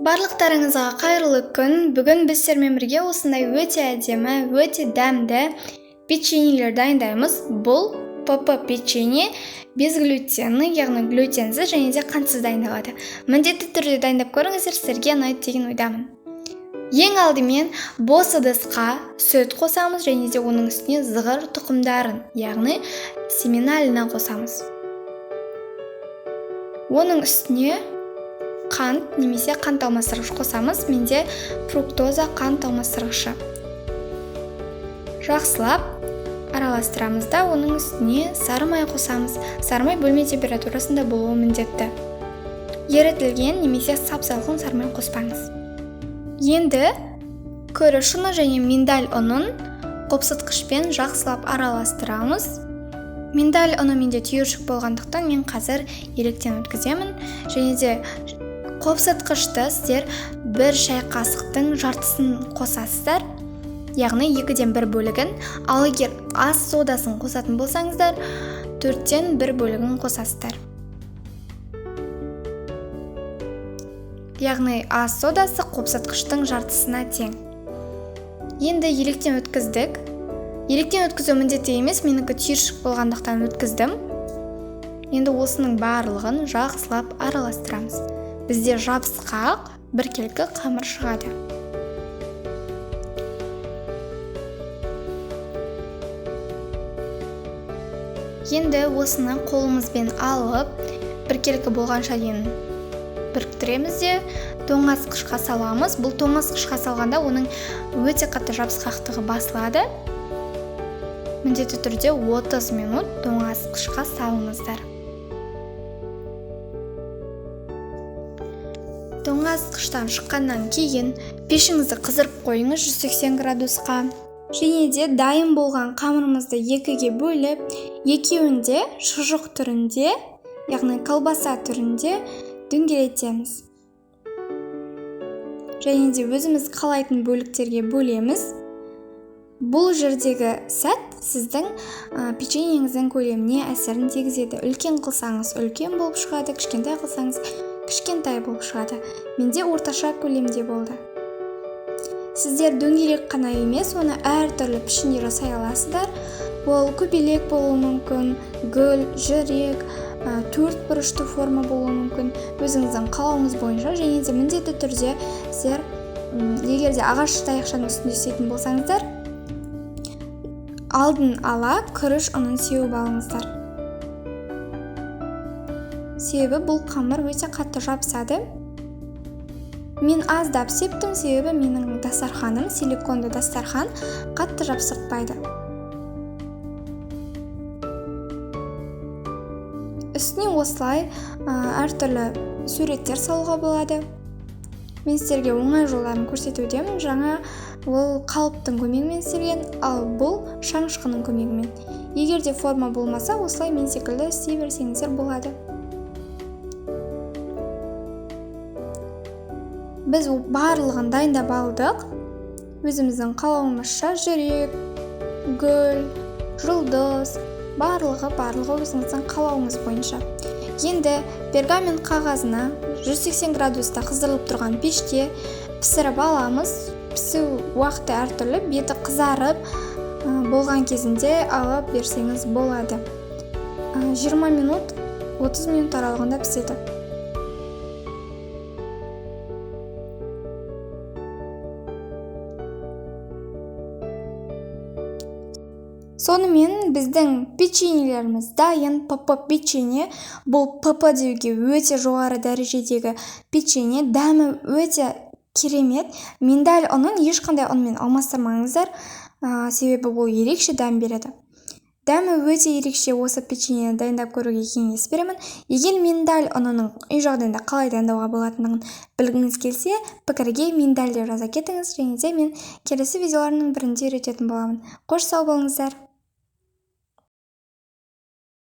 Барлықтарыңызға қайырлы күн. Бүгін біз сіздермен бірге осындай өте әдемі, өте дәмді печеньелер дайындаймыз. Бұл ПП печенье безглютенный, яғни глютенсіз және де қантсыз дайындалады. Міндетті түрде дайындап көріңіздер, сіздерге ұнайды деген ойдамын. Ең алдымен бос ыдысқа сүт қосамыз және де оның үстіне зығыр тұқымдарын, яғни семена қосамыз. Оның үстіне қант немесе қант алмастырғыш қосамыз. Менде фруктоза қант алмастырғышы. Жақсылап араластырамыз да оның үстіне сары май қосамыз. Сары май бөлме температурасында болуы міндетті. Ерітілген немесе сап-салқын сары май қоспаңыз. Енді күріш ұны және миндаль ұнын қопсытқышпен жақсылап араластырамыз. Миндаль ұны менде түйіршік болғандықтан мен қазір електен өткіземін. Және де қопсытқышты сіздер 1 шай қасықтың жартысын қосасыздар, яғни 2-ден 1 бөлігін, ал егер ас содасын қосатын болсаңыздар, 4-тен 1 бөлігін қосасыздар. Яғни ас содасы қопсытқыштың жартысына тең. Енді електен өткіздік. Електен өткізу міндетті емес, менікі түйіршік болғандықтан өткіздім. Енді осының барлығын жақсылап араластырамыз. Бізде жабысқақ біркелкі қамыр шығады. Енді осыны қолымызбен алып, біркелкі болғанша дейін біріктіреміз де тоңазытқышқа саламыз. Бұл тоңазытқышқа салғанда оның өте қатты жабысқақтығы басылады. Міндетті түрде 30 минут тоңазытқышқа салыңыздар. Тоңазытқыштан шыққаннан кейін пешіңізді қыздырып қойыңыз 180 градусқа. Және де дайын болған қамырымызды 2-ге бөліп, екеуінде шұжық түрінде, яғни колбаса түрінде дөңгелетеміз. Және де өзіміз қалайтын бөліктерге бөлеміз. Бұл жердегі сәт сіздің печеньеңіздің көлеміне әсерін тигізеді. Үлкен қылсаңыз үлкен болып шығады, кішкентай қылсаңыз кішкентай болып шығады. Менде орташа көлемде болды. Сіздер дөңгелек қана емес, оны әртүрлі пішінде жасай аласыздар. Ол көбелек болуы мүмкін, гүл, жүрек, 4 бұрышты форма болуы мүмкін. Өзіңіздің қалауыңыз бойынша, және де міндетті түрде сіздер егер де ағаш таяқшаның үстінде істейтін болсаңыздар, алдын ала күріш ұнын сеуіп алыңыздар. Себебі бұл қамыр өте қатты жабысады. Мен аздап септім, себебі менің дастарханым, силиконды дастархан, қатты жабысытпайды. Үстіне осылай әртүрлі суреттер салуға болады. Мен сіздерге оңай жолдарын көрсетудемін. Жаңа ол қалыптың көмегімен істелген, ал бұл шаңшқының көмегімен. Егер де форма болмаса, осылай мен секілді істей берсеңіздер болады. Біз барлығын дайындап алдық. Өзіміздің қалауымызша жүрек, гүл, жұлдыз, барлығы өзіңіздің қалауыңыз бойынша. Енді пергамент қағазына 180 градуста қыздырылып тұрған пеште пісіріп аламыз. Пісу уақыты әртүрлі, беті қызарып болған кезінде алып берсеңіз болады. 20 минут, 30 минут аралығында піседі. Сонымен біздің печеньелеріміз дайын. ПП печенье. Бұл ПП деуге өте жоғары дәрежедегі печенье. Дәмі өте керемет. Миндаль ұнын ешқандай ұнмен алмастырмаңыздар, себебі бұл ерекше дәм береді. Дәмі өте ерекше. Осы печеньені дайындап көруге кеңес беремін. Егер миндаль ұнының үй жағдайында қалай дайындауға болатындығын білгіңіз келсе, пікірге миндаль деп жаза кетіңіз, және де мен келесі видеоларының бірінде үйрететін боламын. Қош сау болыңыздар.